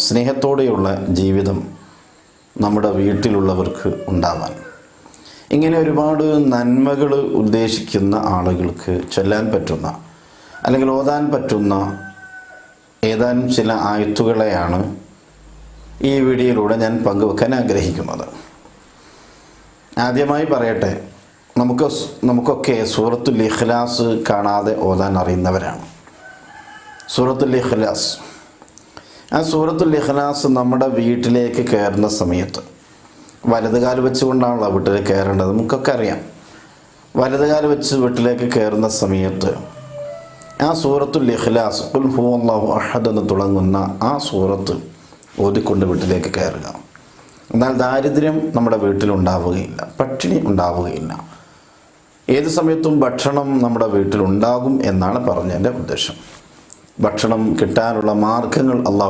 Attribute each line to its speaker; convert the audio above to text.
Speaker 1: സ്നേഹത്തോടെയുള്ള ജീവിതം നമ്മുടെ വീട്ടിലുള്ളവർക്ക് ഉണ്ടാവാൻ, ഇങ്ങനെ ഒരുപാട് നന്മകൾ ഉദ്ദേശിക്കുന്ന ആളുകൾക്ക് ചൊല്ലാൻ പറ്റുന്ന അല്ലെങ്കിൽ ഓതാൻ പറ്റുന്ന ഏതാനും ചില ആയത്തുകളെയാണ് ഈ വീഡിയോയിലൂടെ ഞാൻ പങ്കുവെക്കാൻ ആഗ്രഹിക്കുന്നത്. ആദ്യമായി പറയട്ടെ, നമുക്കൊക്കെ സൂറത്തുൽ ഇഖ്ലാസ് കാണാതെ ഓതാൻ അറിയുന്നവരാണ്. സൂറത്തുൽ ഇഖ്ലാസ്, ആ സൂറത്തുൽ ഇഖ്ലാസ് നമ്മുടെ വീട്ടിലേക്ക് കയറുന്ന സമയത്ത് വലതുകാൽ വെച്ചുകൊണ്ടാണല്ലോ വീട്ടിലേക്ക് കയറേണ്ടത്. നമുക്കൊക്കെ അറിയാം. വലതുകാൽ വെച്ച് വീട്ടിലേക്ക് കയറുന്ന സമയത്ത് ആ സൂറത്തുൽ ഇഖ്ലാസ്, ഖുൽ ഹുവല്ലാഹു അഹദ് എന്ന് തുടങ്ങുന്ന ആ സൂറത്ത് ഓതിക്കൊണ്ട് വീട്ടിലേക്ക് കയറുക. എന്നാൽ ദാരിദ്ര്യം നമ്മുടെ വീട്ടിലുണ്ടാവുകയില്ല, പട്ടിണി ഉണ്ടാവുകയില്ല. ഏത് സമയത്തും ഭക്ഷണം നമ്മുടെ വീട്ടിലുണ്ടാകും എന്നാണ് പറഞ്ഞതിൻ്റെ ഉദ്ദേശം. ഭക്ഷണം കിട്ടാനുള്ള മാർഗങ്ങൾ അല്ലാഹു